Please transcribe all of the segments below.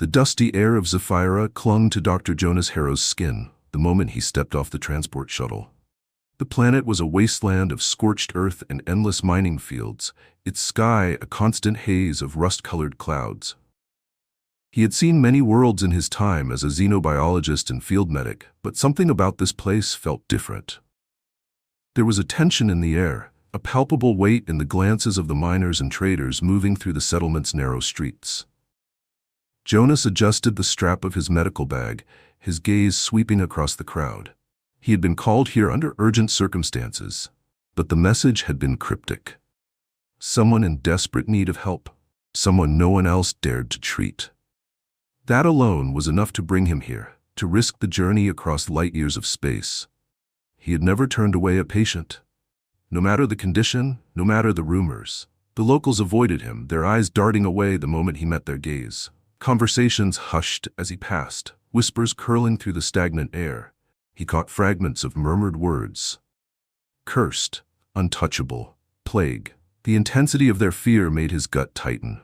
The dusty air of Zaphira clung to Dr. Jonas Harrow's skin the moment he stepped off the transport shuttle. The planet was a wasteland of scorched earth and endless mining fields, its sky a constant haze of rust-colored clouds. He had seen many worlds in his time as a xenobiologist and field medic, but something about this place felt different. There was a tension in the air, a palpable weight in the glances of the miners and traders moving through the settlement's narrow streets. Jonas adjusted the strap of his medical bag, his gaze sweeping across the crowd. He had been called here under urgent circumstances, but the message had been cryptic. Someone in desperate need of help, someone no one else dared to treat. That alone was enough to bring him here, to risk the journey across light years of space. He had never turned away a patient. No matter the condition, no matter the rumors, the locals avoided him, their eyes darting away the moment he met their gaze. Conversations hushed as he passed, whispers curling through the stagnant air. He caught fragments of murmured words. Cursed, untouchable, plague. The intensity of their fear made his gut tighten.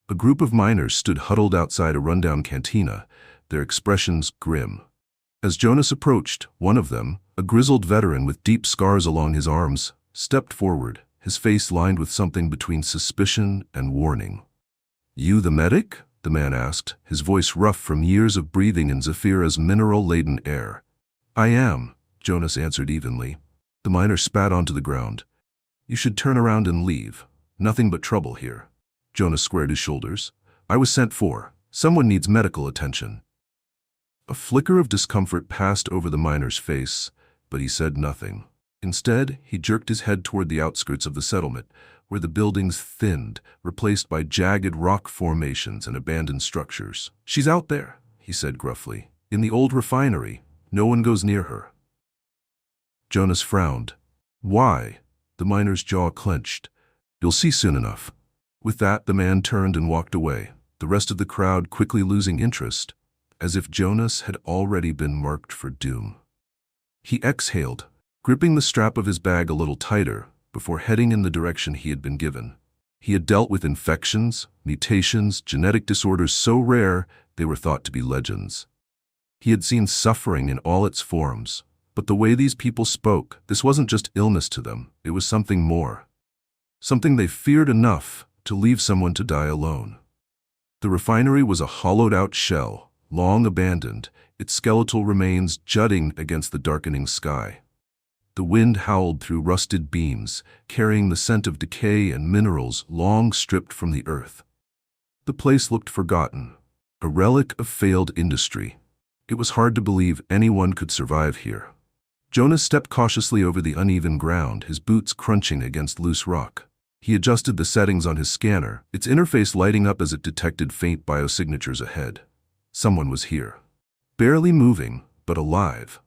A group of miners stood huddled outside a rundown cantina, their expressions grim. As Jonas approached, one of them, a grizzled veteran with deep scars along his arms, stepped forward, his face lined with something between suspicion and warning. "You the medic?" the man asked, his voice rough from years of breathing in Zaphira's mineral-laden air. "I am," Jonas answered evenly. The miner spat onto the ground. "You should turn around and leave. Nothing but trouble here." Jonas squared his shoulders. "I was sent for. Someone needs medical attention." A flicker of discomfort passed over the miner's face, but he said nothing. Instead, he jerked his head toward the outskirts of the settlement, where the buildings thinned, replaced by jagged rock formations and abandoned structures. "She's out there," he said gruffly. "In the old refinery. No one goes near her." Jonas frowned. "Why?" The miner's jaw clenched. "You'll see soon enough." With that, the man turned and walked away, the rest of the crowd quickly losing interest, as if Jonas had already been marked for doom. He exhaled, gripping the strap of his bag a little tighter, before heading in the direction he had been given. He had dealt with infections, mutations, genetic disorders so rare they were thought to be legends. He had seen suffering in all its forms, but the way these people spoke, this wasn't just illness to them, it was something more. Something they feared enough to leave someone to die alone. The refinery was a hollowed-out shell, long abandoned, its skeletal remains jutting against the darkening sky. The wind howled through rusted beams, carrying the scent of decay and minerals long stripped from the earth. The place looked forgotten, a relic of failed industry. It was hard to believe anyone could survive here. Jonas stepped cautiously over the uneven ground, his boots crunching against loose rock. He adjusted the settings on his scanner, its interface lighting up as it detected faint biosignatures ahead. Someone was here. Barely moving, but alive.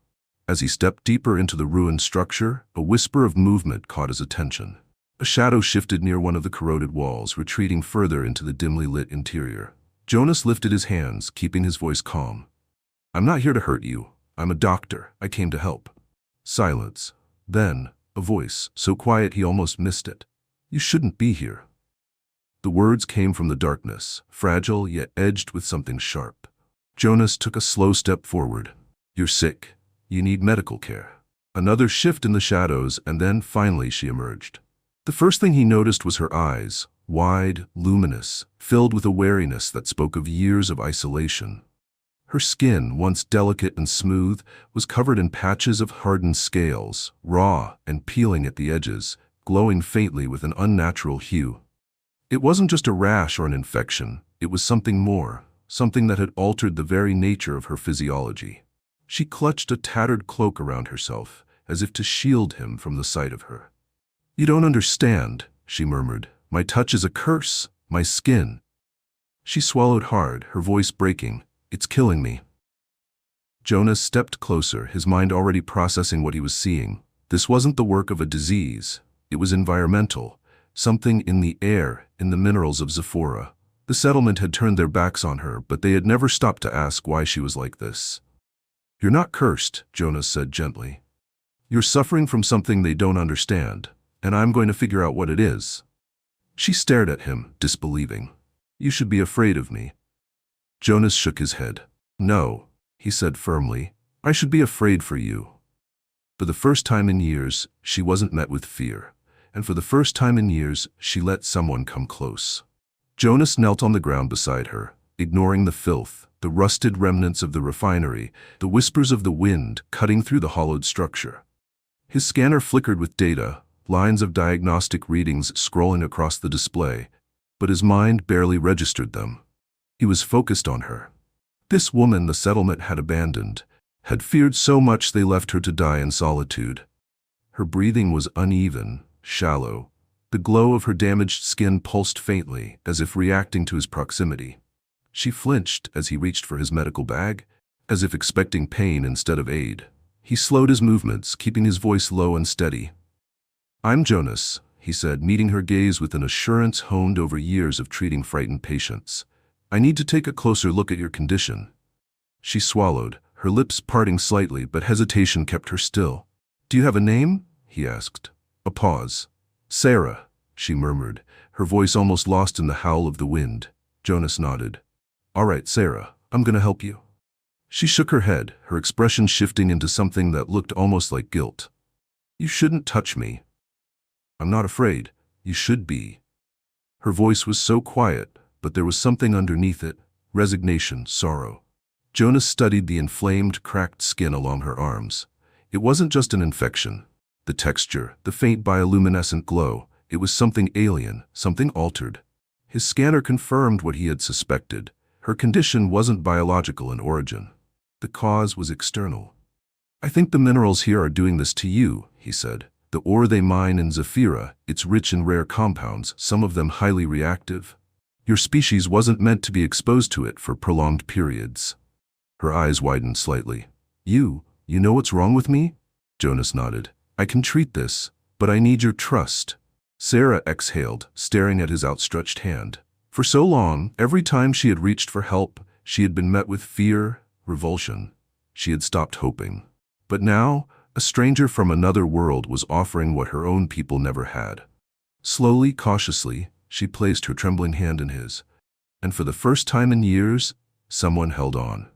As he stepped deeper into the ruined structure, a whisper of movement caught his attention. A shadow shifted near one of the corroded walls, retreating further into the dimly lit interior. Jonas lifted his hands, keeping his voice calm. "I'm not here to hurt you. I'm a doctor. I came to help." Silence. Then, a voice, so quiet he almost missed it. "You shouldn't be here." The words came from the darkness, fragile yet edged with something sharp. Jonas took a slow step forward. "You're sick. You need medical care." Another shift in the shadows, and then finally she emerged. The first thing he noticed was her eyes, wide, luminous, filled with a wariness that spoke of years of isolation. Her skin, once delicate and smooth, was covered in patches of hardened scales, raw and peeling at the edges, glowing faintly with an unnatural hue. It wasn't just a rash or an infection, it was something more, something that had altered the very nature of her physiology. She clutched a tattered cloak around herself, as if to shield him from the sight of her. "You don't understand," she murmured. "My touch is a curse, my skin." She swallowed hard, her voice breaking. "It's killing me." Jonas stepped closer, his mind already processing what he was seeing. This wasn't the work of a disease. It was environmental, something in the air, in the minerals of Zaphira. The settlement had turned their backs on her, but they had never stopped to ask why she was like this. "You're not cursed," Jonas said gently. "You're suffering from something they don't understand, and I'm going to figure out what it is." She stared at him, disbelieving. "You should be afraid of me." Jonas shook his head. No, he said firmly. I should be afraid for you. For the first time in years, she wasn't met with fear. And for the first time in years, she let someone come close. Jonas knelt on the ground beside her, ignoring the filth, the rusted remnants of the refinery, the whispers of the wind cutting through the hollowed structure. His scanner flickered with data, lines of diagnostic readings scrolling across the display, but his mind barely registered them. He was focused on her. This woman the settlement had abandoned, had feared so much they left her to die in solitude. Her breathing was uneven, shallow. The glow of her damaged skin pulsed faintly, as if reacting to his proximity. She flinched as he reached for his medical bag, as if expecting pain instead of aid. He slowed his movements, keeping his voice low and steady. I'm Jonas, he said, meeting her gaze with an assurance honed over years of treating frightened patients. I need to take a closer look at your condition. She swallowed, her lips parting slightly, but hesitation kept her still. Do you have a name? He asked. A pause. Sarah, she murmured, her voice almost lost in the howl of the wind. Jonas nodded. All right, Sarah, I'm gonna help you. She shook her head, her expression shifting into something that looked almost like guilt. You shouldn't touch me. I'm not afraid. You should be. Her voice was so quiet, but there was something underneath it, resignation, sorrow. Jonas studied the inflamed, cracked skin along her arms. It wasn't just an infection. The texture, the faint bioluminescent glow, it was something alien, something altered. His scanner confirmed what he had suspected. Her condition wasn't biological in origin. The cause was external. I think the minerals here are doing this to you, he said. The ore they mine in Zaphira, it's rich in rare compounds, some of them highly reactive. Your species wasn't meant to be exposed to it for prolonged periods. Her eyes widened slightly. You know what's wrong with me? Jonas nodded. I can treat this, but I need your trust. Sarah exhaled, staring at his outstretched hand. For so long, every time she had reached for help, she had been met with fear, revulsion. She had stopped hoping. But now, a stranger from another world was offering what her own people never had. Slowly, cautiously, she placed her trembling hand in his. And for the first time in years, someone held on.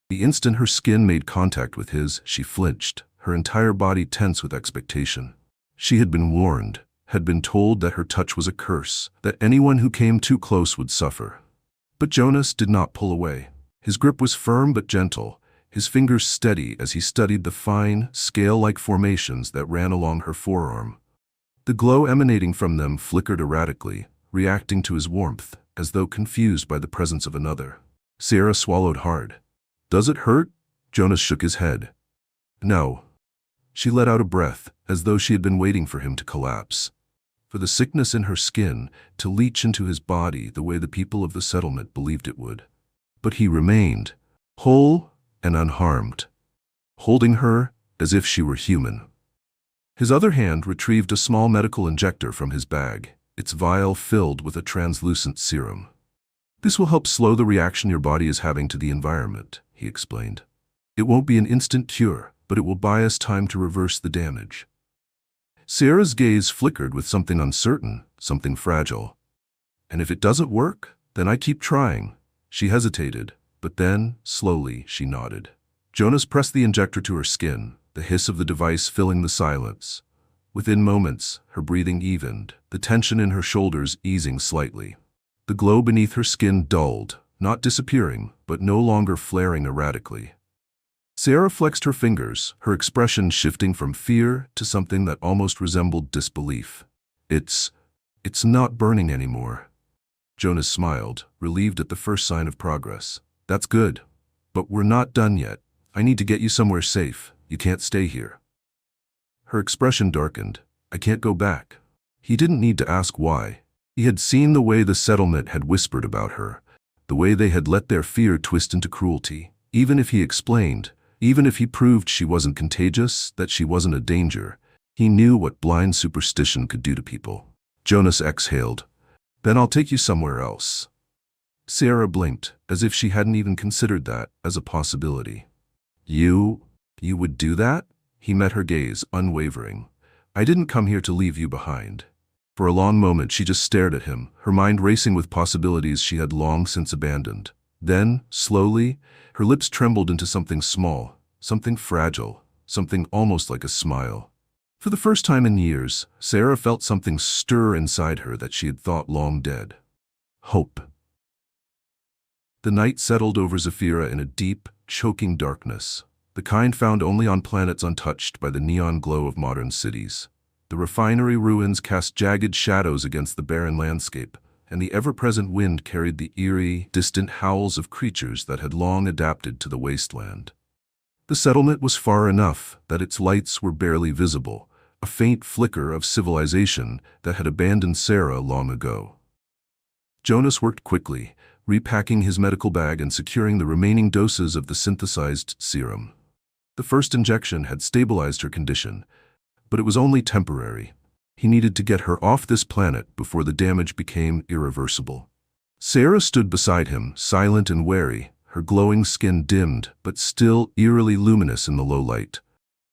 The instant her skin made contact with his, she flinched, her entire body tense with expectation. She had been warned, had been told that her touch was a curse, that anyone who came too close would suffer. But Jonas did not pull away. His grip was firm but gentle, his fingers steady as he studied the fine, scale-like formations that ran along her forearm. The glow emanating from them flickered erratically, reacting to his warmth, as though confused by the presence of another. Sarah swallowed hard. Does it hurt? Jonas shook his head. No. She let out a breath, as though she had been waiting for him to collapse. For the sickness in her skin to leach into his body the way the people of the settlement believed it would. But he remained, whole and unharmed, holding her as if she were human. His other hand retrieved a small medical injector from his bag, its vial filled with a translucent serum. This will help slow the reaction your body is having to the environment, he explained. It won't be an instant cure, but it will buy us time to reverse the damage. Sarah's gaze flickered with something uncertain, something fragile. And if it doesn't work, then I keep trying. She hesitated, but then, slowly, she nodded. Jonas pressed the injector to her skin, the hiss of the device filling the silence. Within moments, her breathing evened, the tension in her shoulders easing slightly. The glow beneath her skin dulled, not disappearing, but no longer flaring erratically. Sarah flexed her fingers, her expression shifting from fear to something that almost resembled disbelief. It's not burning anymore. Jonas smiled, relieved at the first sign of progress. That's good. But we're not done yet. I need to get you somewhere safe. You can't stay here. Her expression darkened. I can't go back. He didn't need to ask why. He had seen the way the settlement had whispered about her, the way they had let their fear twist into cruelty. Even if he explained, even if he proved she wasn't contagious, that she wasn't a danger, he knew what blind superstition could do to people. Jonas exhaled. Then I'll take you somewhere else. Sarah blinked, as if she hadn't even considered that as a possibility. You would do that? He met her gaze, unwavering. I didn't come here to leave you behind. For a long moment she just stared at him, her mind racing with possibilities she had long since abandoned. Then, slowly, her lips trembled into something small, something fragile, something almost like a smile. For the first time in years, Sarah felt something stir inside her that she had thought long dead. Hope. The night settled over Zaphira in a deep, choking darkness, the kind found only on planets untouched by the neon glow of modern cities. The refinery ruins cast jagged shadows against the barren landscape, and the ever-present wind carried the eerie, distant howls of creatures that had long adapted to the wasteland. The settlement was far enough that its lights were barely visible, a faint flicker of civilization that had abandoned Sarah long ago. Jonas worked quickly, repacking his medical bag and securing the remaining doses of the synthesized serum. The first injection had stabilized her condition, but it was only temporary. He needed to get her off this planet before the damage became irreversible. Sarah stood beside him, silent and wary, her glowing skin dimmed but still eerily luminous in the low light.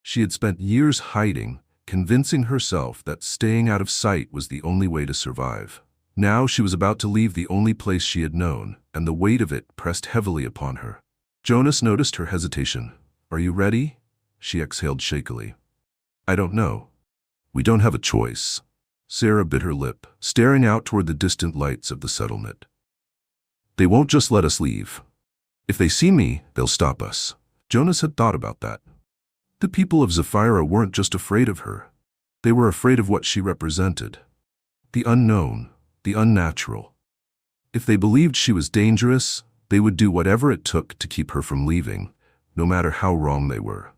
She had spent years hiding, convincing herself that staying out of sight was the only way to survive. Now she was about to leave the only place she had known, and the weight of it pressed heavily upon her. Jonas noticed her hesitation. "Are you ready?" She exhaled shakily. "I don't know. We don't have a choice." Sarah bit her lip, staring out toward the distant lights of the settlement. "They won't just let us leave. If they see me, they'll stop us." Jonas had thought about that. The people of Zaphira weren't just afraid of her. They were afraid of what she represented. The unknown, the unnatural. If they believed she was dangerous, they would do whatever it took to keep her from leaving, no matter how wrong they were.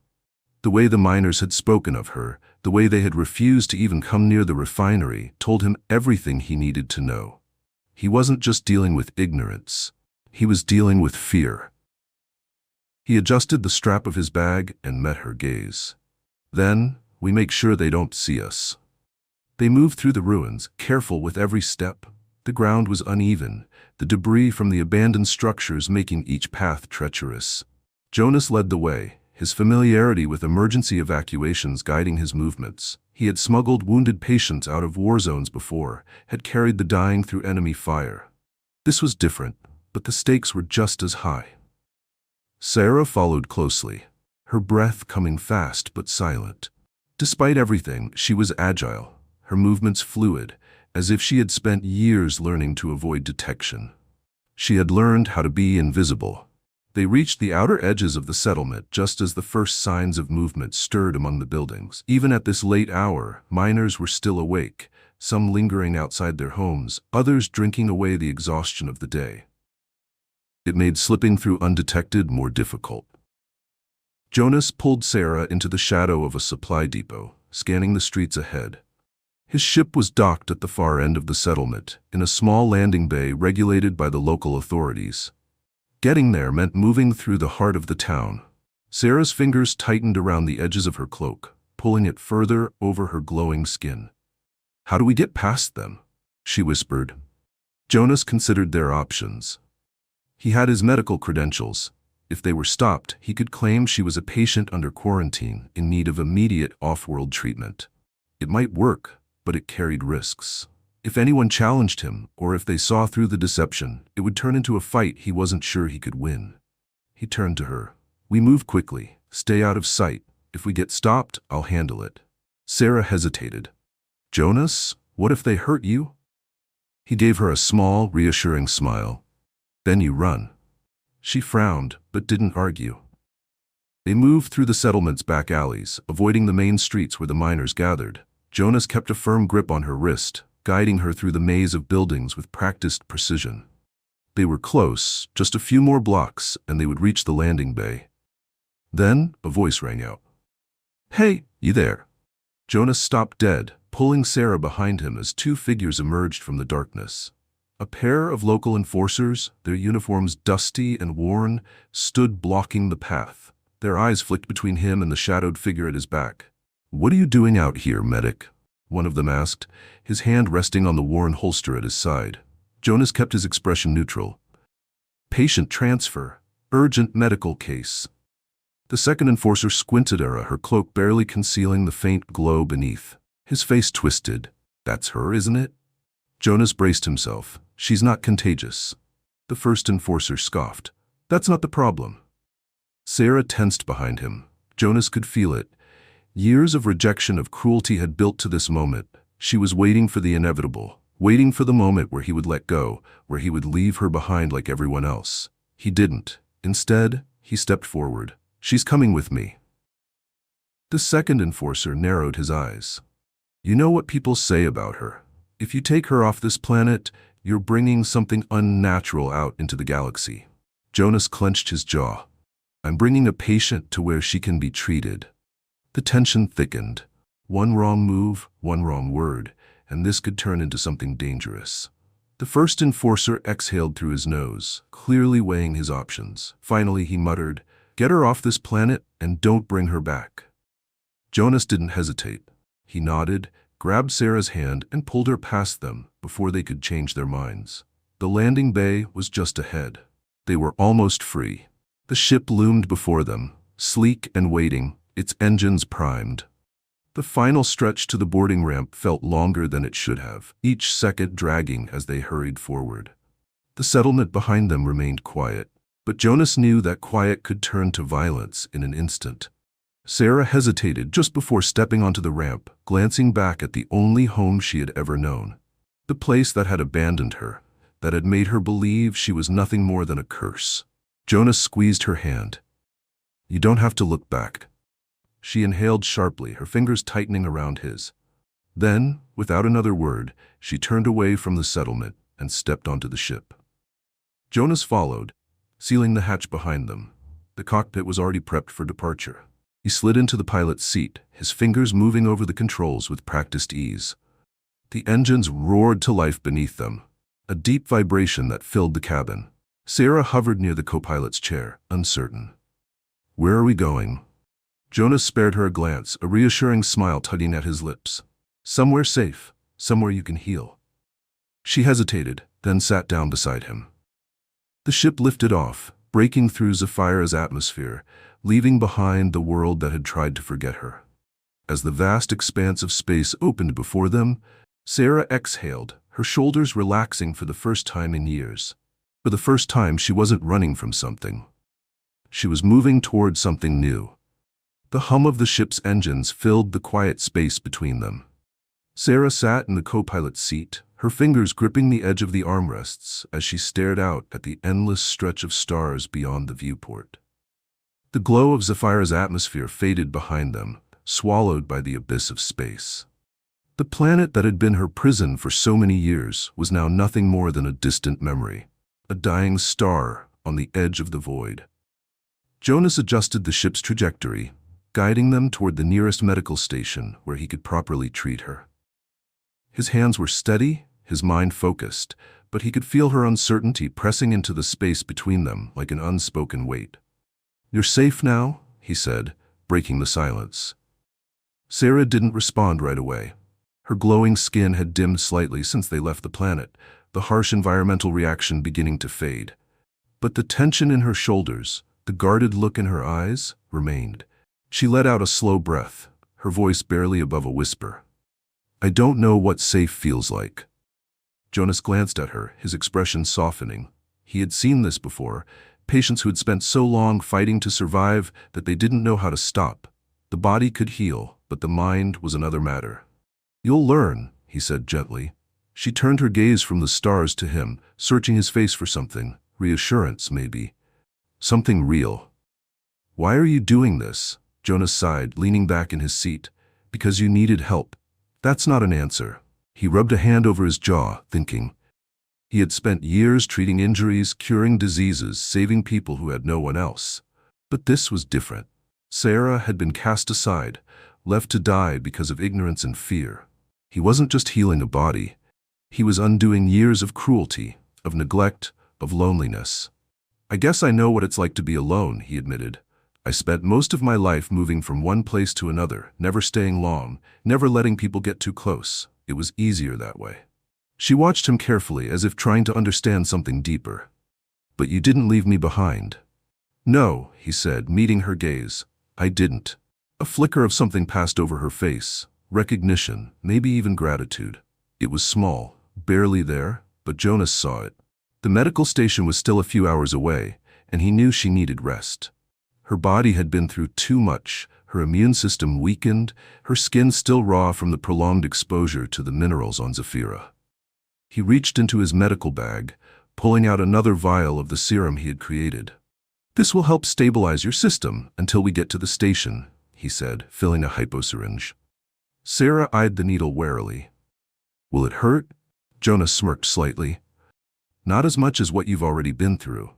The way the miners had spoken of her, the way they had refused to even come near the refinery, told him everything he needed to know. He wasn't just dealing with ignorance. He was dealing with fear. He adjusted the strap of his bag and met her gaze. "Then, we make sure they don't see us." They moved through the ruins, careful with every step. The ground was uneven, the debris from the abandoned structures making each path treacherous. Jonas led the way, his familiarity with emergency evacuations guiding his movements. He had smuggled wounded patients out of war zones before, had carried the dying through enemy fire. This was different, but the stakes were just as high. Sarah followed closely, her breath coming fast but silent. Despite everything, she was agile, her movements fluid, as if she had spent years learning to avoid detection. She had learned how to be invisible. They reached the outer edges of the settlement just as the first signs of movement stirred among the buildings. Even at this late hour, miners were still awake, some lingering outside their homes, others drinking away the exhaustion of the day. It made slipping through undetected more difficult. Jonas pulled Sarah into the shadow of a supply depot, scanning the streets ahead. His ship was docked at the far end of the settlement, in a small landing bay regulated by the local authorities. Getting there meant moving through the heart of the town. Sarah's fingers tightened around the edges of her cloak, pulling it further over her glowing skin. "How do we get past them?" she whispered. Jonas considered their options. He had his medical credentials. If they were stopped, he could claim she was a patient under quarantine in need of immediate off-world treatment. It might work, but it carried risks. If anyone challenged him, or if they saw through the deception, it would turn into a fight he wasn't sure he could win. He turned to her. "We move quickly. Stay out of sight. If we get stopped, I'll handle it." Sarah hesitated. "Jonas, what if they hurt you?" He gave her a small, reassuring smile. "Then you run." She frowned, but didn't argue. They moved through the settlement's back alleys, avoiding the main streets where the miners gathered. Jonas kept a firm grip on her wrist, guiding her through the maze of buildings with practiced precision. They were close, just a few more blocks, and they would reach the landing bay. Then, a voice rang out. "Hey, you there?" Jonas stopped dead, pulling Sarah behind him as two figures emerged from the darkness. A pair of local enforcers, their uniforms dusty and worn, stood blocking the path. Their eyes flicked between him and the shadowed figure at his back. "What are you doing out here, medic?" one of them asked, his hand resting on the worn holster at his side. Jonas kept his expression neutral. "Patient transfer. Urgent medical case." The second enforcer squinted at her, her cloak barely concealing the faint glow beneath. His face twisted. "That's her, isn't it?" Jonas braced himself. "She's not contagious." The first enforcer scoffed. That's not the problem. Sarah tensed behind him. Jonas could feel it. Years of rejection of cruelty had built to this moment. She was waiting for the inevitable, waiting for the moment where he would let go, where he would leave her behind like everyone else. He didn't. Instead, he stepped forward. She's coming with me. The second enforcer narrowed his eyes. You know what people say about her. If you take her off this planet, you're bringing something unnatural out into the galaxy. Jonas clenched his jaw. I'm bringing a patient to where she can be treated. The tension thickened. One wrong move, one wrong word, and this could turn into something dangerous. The first enforcer exhaled through his nose, clearly weighing his options. Finally, he muttered, "Get her off this planet and don't bring her back." Jonas didn't hesitate. He nodded, grabbed Sarah's hand, and pulled her past them before they could change their minds. The landing bay was just ahead. They were almost free. The ship loomed before them, sleek and waiting, its engines primed. The final stretch to the boarding ramp felt longer than it should have, each second dragging as they hurried forward. The settlement behind them remained quiet, but Jonas knew that quiet could turn to violence in an instant. Sarah hesitated just before stepping onto the ramp, glancing back at the only home she had ever known. The place that had abandoned her, that had made her believe she was nothing more than a curse. Jonas squeezed her hand. You don't have to look back. She inhaled sharply, her fingers tightening around his. Then, without another word, she turned away from the settlement and stepped onto the ship. Jonas followed, sealing the hatch behind them. The cockpit was already prepped for departure. He slid into the pilot's seat, his fingers moving over the controls with practiced ease. The engines roared to life beneath them, a deep vibration that filled the cabin. Sarah hovered near the co-pilot's chair, uncertain. Where are we going? Jonas spared her a glance, a reassuring smile tugging at his lips. Somewhere safe, somewhere you can heal. She hesitated, then sat down beside him. The ship lifted off, breaking through Zaphira's atmosphere, leaving behind the world that had tried to forget her. As the vast expanse of space opened before them, Sarah exhaled, her shoulders relaxing for the first time in years. For the first time, she wasn't running from something. She was moving toward something new. The hum of the ship's engines filled the quiet space between them. Sarah sat in the co-pilot's seat, her fingers gripping the edge of the armrests as she stared out at the endless stretch of stars beyond the viewport. The glow of Zaphira's atmosphere faded behind them, swallowed by the abyss of space. The planet that had been her prison for so many years was now nothing more than a distant memory, a dying star on the edge of the void. Jonas adjusted the ship's trajectory, guiding them toward the nearest medical station where he could properly treat her. His hands were steady, his mind focused, but he could feel her uncertainty pressing into the space between them like an unspoken weight. You're safe now, he said, breaking the silence. Sarah didn't respond right away. Her glowing skin had dimmed slightly since they left the planet, the harsh environmental reaction beginning to fade. But the tension in her shoulders, the guarded look in her eyes, remained. She let out a slow breath, her voice barely above a whisper. I don't know what safe feels like. Jonas glanced at her, his expression softening. He had seen this before. Patients who had spent so long fighting to survive that they didn't know how to stop. The body could heal, but the mind was another matter. You'll learn, he said gently. She turned her gaze from the stars to him, searching his face for something, reassurance maybe. Something real. Why are you doing this? Jonas sighed, leaning back in his seat. Because you needed help. That's not an answer. He rubbed a hand over his jaw, thinking. He had spent years treating injuries, curing diseases, saving people who had no one else. But this was different. Sarah had been cast aside, left to die because of ignorance and fear. He wasn't just healing a body. He was undoing years of cruelty, of neglect, of loneliness. I guess I know what it's like to be alone, he admitted. I spent most of my life moving from one place to another, never staying long, never letting people get too close. It was easier that way. She watched him carefully, as if trying to understand something deeper. But you didn't leave me behind. No, he said, meeting her gaze. I didn't. A flicker of something passed over her face. Recognition, maybe even gratitude. It was small, barely there, but Jonas saw it. The medical station was still a few hours away, and he knew she needed rest. Her body had been through too much, her immune system weakened, her skin still raw from the prolonged exposure to the minerals on Zaphira. He reached into his medical bag, pulling out another vial of the serum he had created. "This will help stabilize your system until we get to the station," he said, filling a hyposyringe. Sarah eyed the needle warily. "Will it hurt?" Jonas smirked slightly. "Not as much as what you've already been through."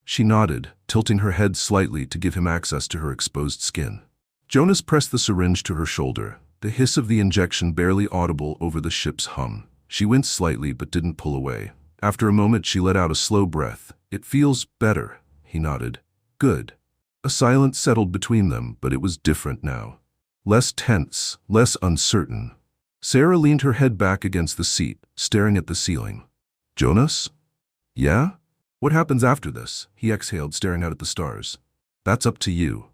She nodded, tilting her head slightly to give him access to her exposed skin. Jonas pressed the syringe to her shoulder, the hiss of the injection barely audible over the ship's hum. She winced slightly but didn't pull away. After a moment she let out a slow breath. "It feels better," he nodded. "Good." A silence settled between them, but it was different now. Less tense, less uncertain. Sarah leaned her head back against the seat, staring at the ceiling. "Jonas?" "Yeah? What happens after this?" He exhaled, staring out at the stars. "That's up to you."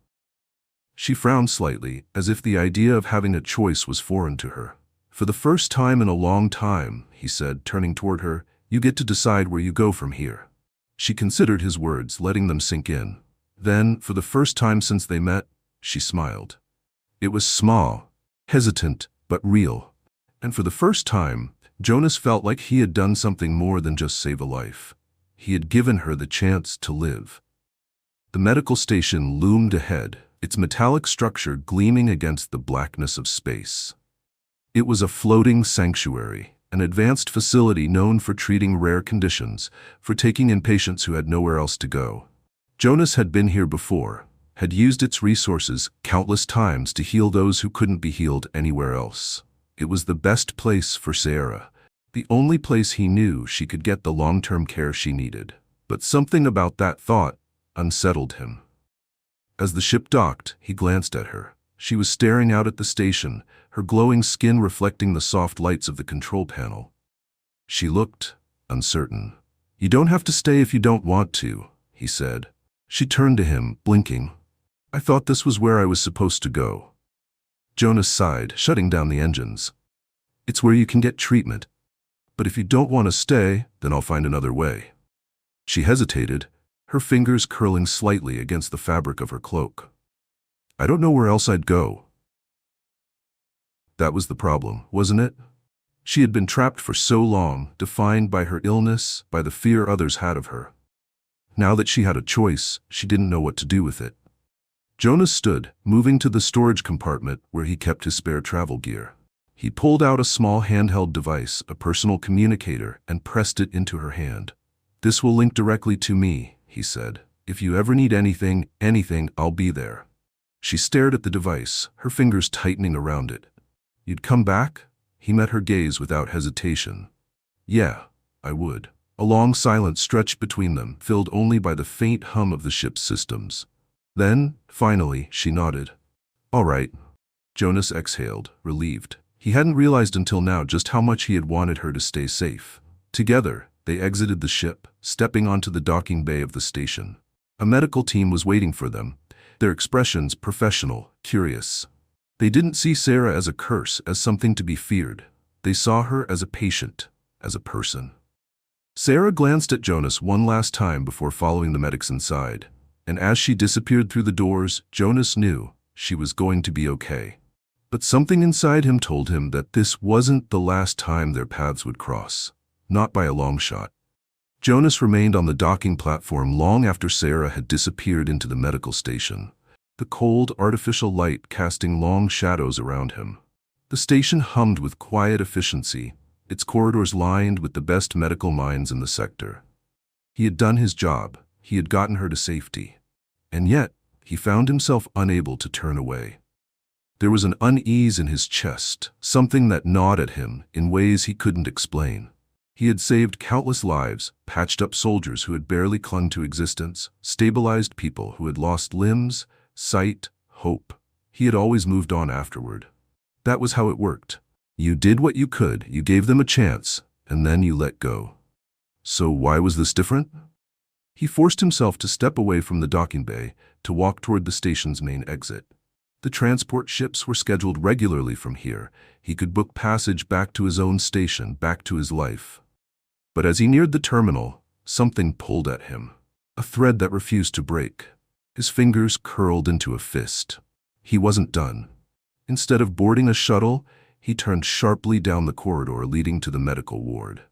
She frowned slightly, as if the idea of having a choice was foreign to her. "For the first time in a long time," he said, turning toward her, "you get to decide where you go from here." She considered his words, letting them sink in. Then, for the first time since they met, she smiled. It was small, hesitant, but real. And for the first time, Jonas felt like he had done something more than just save a life. He had given her the chance to live. The medical station loomed ahead, its metallic structure gleaming against the blackness of space. It was a floating sanctuary, an advanced facility known for treating rare conditions, for taking in patients who had nowhere else to go. Jonas had been here before, had used its resources countless times to heal those who couldn't be healed anywhere else. It was the best place for Sarah, the only place he knew she could get the long-term care she needed. But something about that thought unsettled him. As the ship docked, he glanced at her. She was staring out at the station, her glowing skin reflecting the soft lights of the control panel. She looked uncertain. "You don't have to stay if you don't want to," he said. She turned to him, blinking. "I thought this was where I was supposed to go." Jonas sighed, shutting down the engines. "It's where you can get treatment. But if you don't want to stay, then I'll find another way." She hesitated, her fingers curling slightly against the fabric of her cloak. "I don't know where else I'd go." That was the problem, wasn't it? She had been trapped for so long, defined by her illness, by the fear others had of her. Now that she had a choice, she didn't know what to do with it. Jonas stood, moving to the storage compartment where he kept his spare travel gear. He pulled out a small handheld device, a personal communicator, and pressed it into her hand. "This will link directly to me," he said. "If you ever need anything, I'll be there." She stared at the device, her fingers tightening around it. "You'd come back?" He met her gaze without hesitation. "Yeah, I would." A long silence stretched between them, filled only by the faint hum of the ship's systems. Then, finally, she nodded. "All right." Jonas exhaled, relieved. He hadn't realized until now just how much he had wanted her to stay safe. Together, they exited the ship, stepping onto the docking bay of the station. A medical team was waiting for them, their expressions professional, curious. They didn't see Sarah as a curse, as something to be feared. They saw her as a patient, as a person. Sarah glanced at Jonas one last time before following the medics inside, and as she disappeared through the doors, Jonas knew she was going to be okay. But something inside him told him that this wasn't the last time their paths would cross, not by a long shot. Jonas remained on the docking platform long after Sarah had disappeared into the medical station, the cold, artificial light casting long shadows around him. The station hummed with quiet efficiency, its corridors lined with the best medical minds in the sector. He had done his job, he had gotten her to safety. And yet, he found himself unable to turn away. There was an unease in his chest, something that gnawed at him in ways he couldn't explain. He had saved countless lives, patched up soldiers who had barely clung to existence, stabilized people who had lost limbs, sight, hope. He had always moved on afterward. That was how it worked. You did what you could, you gave them a chance, and then you let go. So why was this different? He forced himself to step away from the docking bay, to walk toward the station's main exit. The transport ships were scheduled regularly from here. He could book passage back to his own station, back to his life. But as he neared the terminal, Something pulled at him, a thread that refused to break. His fingers curled into a fist. He wasn't done. Instead of boarding a shuttle, he turned sharply down the corridor leading to the medical ward.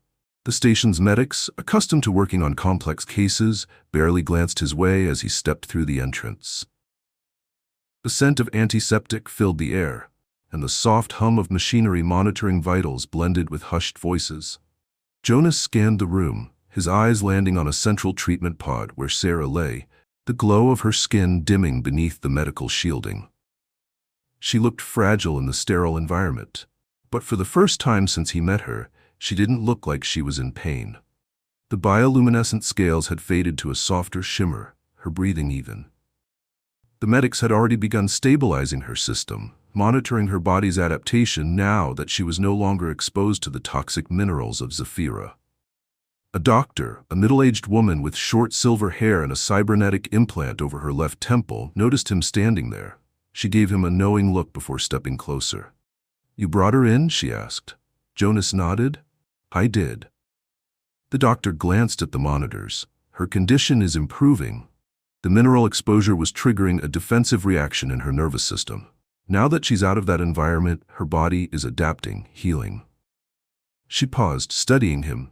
The station's medics, accustomed to working on complex cases, barely glanced his way as he stepped through the entrance. The scent of antiseptic filled the air, and the soft hum of machinery monitoring vitals blended with hushed voices. Jonas scanned the room, his eyes landing on a central treatment pod where Sarah lay, the glow of her skin dimming beneath the medical shielding. She looked fragile in the sterile environment, but for the first time since he met her, she didn't look like she was in pain. The bioluminescent scales had faded to a softer shimmer, her breathing even. The medics had already begun stabilizing her system, monitoring her body's adaptation now that she was no longer exposed to the toxic minerals of Zaphira. A doctor, a middle-aged woman with short silver hair and a cybernetic implant over her left temple, noticed him standing there. She gave him a knowing look before stepping closer. "You brought her in?" she asked. Jonas nodded. "I did." The doctor glanced at the monitors. "Her condition is improving." The mineral exposure was triggering a defensive reaction in her nervous system. Now that she's out of that environment, her body is adapting, healing. She paused, studying him.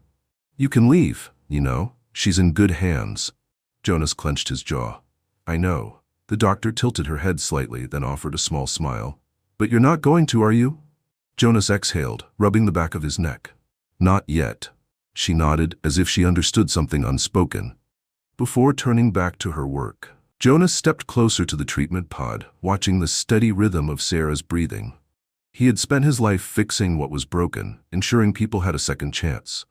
"You can leave, you know. She's in good hands." Jonas clenched his jaw. "I know." The doctor tilted her head slightly, then offered a small smile. "But you're not going to, are you?" Jonas exhaled, rubbing the back of his neck. "Not yet." She nodded, as if she understood something unspoken. Before turning back to her work, Jonas stepped closer to the treatment pod, watching the steady rhythm of Sarah's breathing. He had spent his life fixing what was broken, ensuring people had a second chance.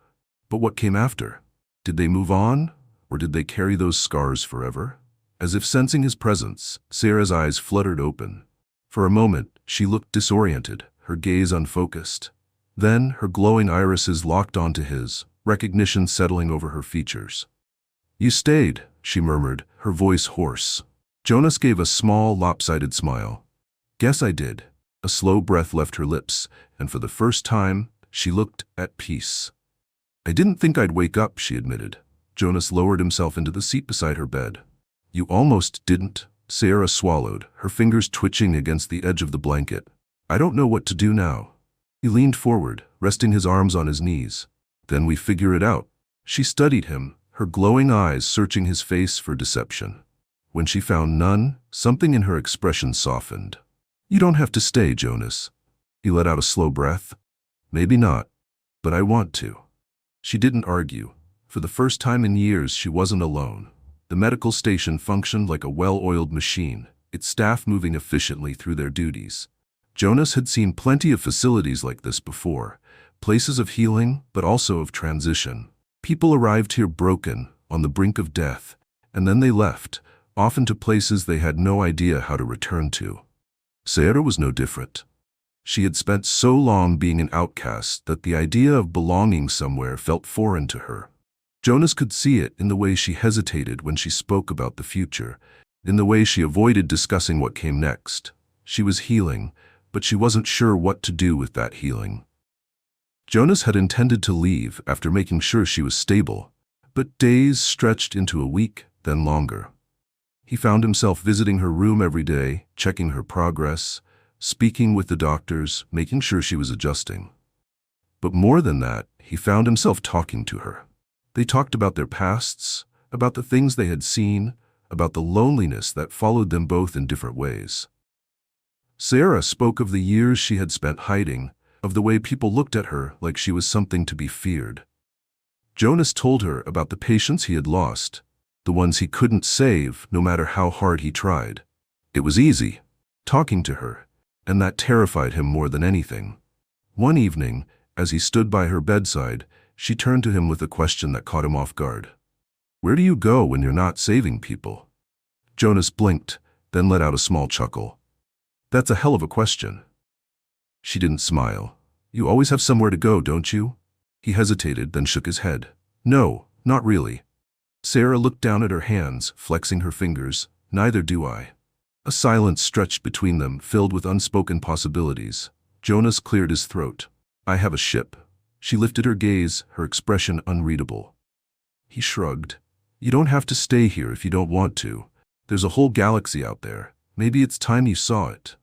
But what came after? Did they move on, or did they carry those scars forever? As if sensing his presence, Sarah's eyes fluttered open. For a moment, she looked disoriented, her gaze unfocused. Then, her glowing irises locked onto his, recognition settling over her features. "You stayed," she murmured, her voice hoarse. Jonas gave a small, lopsided smile. "Guess I did." A slow breath left her lips, and for the first time, she looked at peace. "I didn't think I'd wake up," she admitted. Jonas lowered himself into the seat beside her bed. "You almost didn't," Sarah swallowed, her fingers twitching against the edge of the blanket. "I don't know what to do now." He leaned forward, resting his arms on his knees. "Then we figure it out." She studied him, her glowing eyes searching his face for deception. When she found none, something in her expression softened. "You don't have to stay, Jonas." He let out a slow breath. "Maybe not, but I want to." She didn't argue. For the first time in years, she wasn't alone. The medical station functioned like a well-oiled machine, its staff moving efficiently through their duties. Jonas had seen plenty of facilities like this before, places of healing, but also of transition. People arrived here broken, on the brink of death, and then they left, often to places they had no idea how to return to. Sarah was no different. She had spent so long being an outcast that the idea of belonging somewhere felt foreign to her. Jonas could see it in the way she hesitated when she spoke about the future, in the way she avoided discussing what came next. She was healing, but she wasn't sure what to do with that healing. Jonas had intended to leave after making sure she was stable, but days stretched into a week, then longer. He found himself visiting her room every day, checking her progress, speaking with the doctors, making sure she was adjusting. But more than that, he found himself talking to her. They talked about their pasts, about the things they had seen, about the loneliness that followed them both in different ways. Sarah spoke of the years she had spent hiding, of the way people looked at her like she was something to be feared. Jonas told her about the patients he had lost, the ones he couldn't save no matter how hard he tried. It was easy, talking to her, and that terrified him more than anything. One evening, as he stood by her bedside, she turned to him with a question that caught him off guard. "Where do you go when you're not saving people?" Jonas blinked, then let out a small chuckle. "That's a hell of a question." She didn't smile. "You always have somewhere to go, don't you?" He hesitated, then shook his head. "No, not really." Sarah looked down at her hands, flexing her fingers. "Neither do I." A silence stretched between them, filled with unspoken possibilities. Jonas cleared his throat. "I have a ship." She lifted her gaze, her expression unreadable. He shrugged. You don't have to stay here if you don't want to. There's a whole galaxy out there. Maybe it's time you saw it.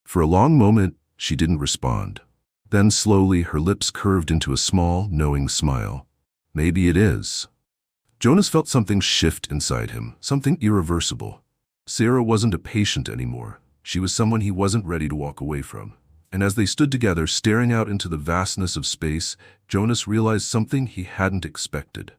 For a long moment, she didn't respond. Then slowly, her lips curved into a small, knowing smile. Maybe it is. Jonas felt something shift inside him, something irreversible. Sarah wasn't a patient anymore. She was someone he wasn't ready to walk away from. And as they stood together, staring out into the vastness of space, Jonas realized something he hadn't expected.